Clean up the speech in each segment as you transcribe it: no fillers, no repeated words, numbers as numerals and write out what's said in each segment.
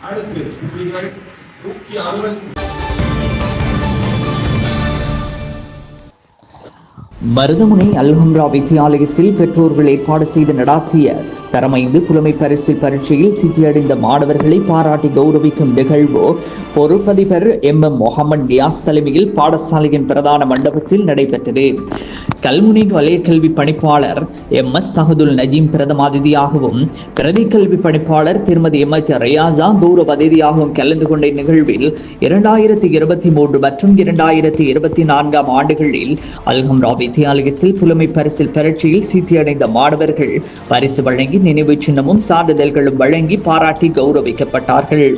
அடுத்து புலிகள் முக்கிய அலுவல் மருதமுனை அல்ஹம்ரா வித்தியாலயத்தில் பெற்றோர்கள் ஏற்பாடு செய்து நடாத்திய தரம் 5 புலமை பரிசில் பரீட்சையில் சித்தியடைந்த மாணவர்களை பாராட்டி கௌரவிக்கும் நிகழ்வு பொறுப்பதிபர் முகமது நியாஸ் தலைமையில் பாடசாலையின் பிரதான மண்டபத்தில் நடைபெற்றது. கல்முனை வலய கல்வி பணிப்பாளர் சஹதுல் நஜீம் பிரதம அதிதியாகவும் பிரதி கல்வி பணிப்பாளர் திருமதி ரியாசா கௌரவ அதிதியாகவும் கலந்து கொண்ட நிகழ்வில் 2023 மற்றும் 2024 ஆண்டுகளில் அல்ஹம்ரா வித்தியாலயத்தில் புலமை பரிசில் பரீட்சையில் சித்தியடைந்த மாணவர்கள் பரிசு வழங்கி நினைவு சின்னமும் சான்றிதழ்களும் வழங்கி பாராட்டி கௌரவிக்கப்பட்டார்கள்.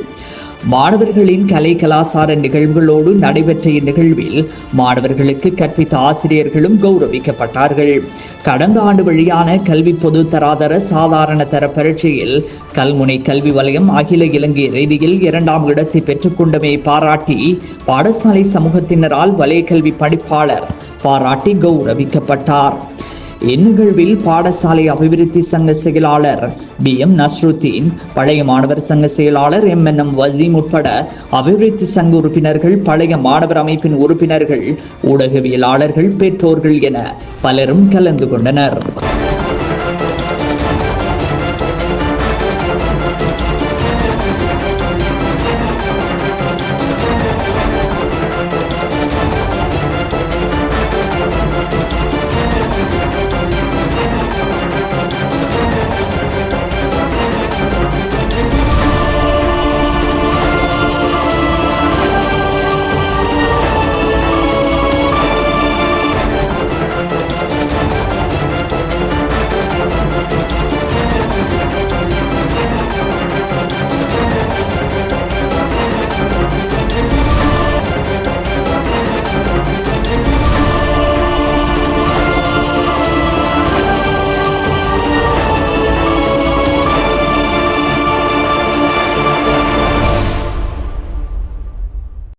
மாணவர்களின் கலை கலாசார நிகழ்வுகளோடு நடைபெற்ற இந்நிகழ்வில் மாணவர்களுக்கு கற்பித்த ஆசிரியர்களும் கௌரவிக்கப்பட்டார்கள். கடந்த ஆண்டு வெளியான கல்வி பொது தராதர சாதாரண தர பரீட்சையில் கல்முனை கல்வி வலயம் அகில இலங்கை ரீதியில் 2ஆம் இடத்தை பெற்றுக்கொண்டமை பாராட்டி பாடசாலை சமூகத்தினரால் வலய கல்வி பணிப்பாளர் பாராட்டி கௌரவிக்கப்பட்டார். இந்நிகழ்வில் பாடசாலை அபிவிருத்தி சங்க செயலாளர் நஸ்ருத்தீன், பழைய மாணவர் சங்க செயலாளர் வசீம் உட்பட அபிவிருத்தி சங்க உறுப்பினர்கள், பழைய மாணவர் அமைப்பின் உறுப்பினர்கள், ஊடகவியலாளர்கள், பெற்றோர்கள் என பலரும் கலந்து கொண்டனர்.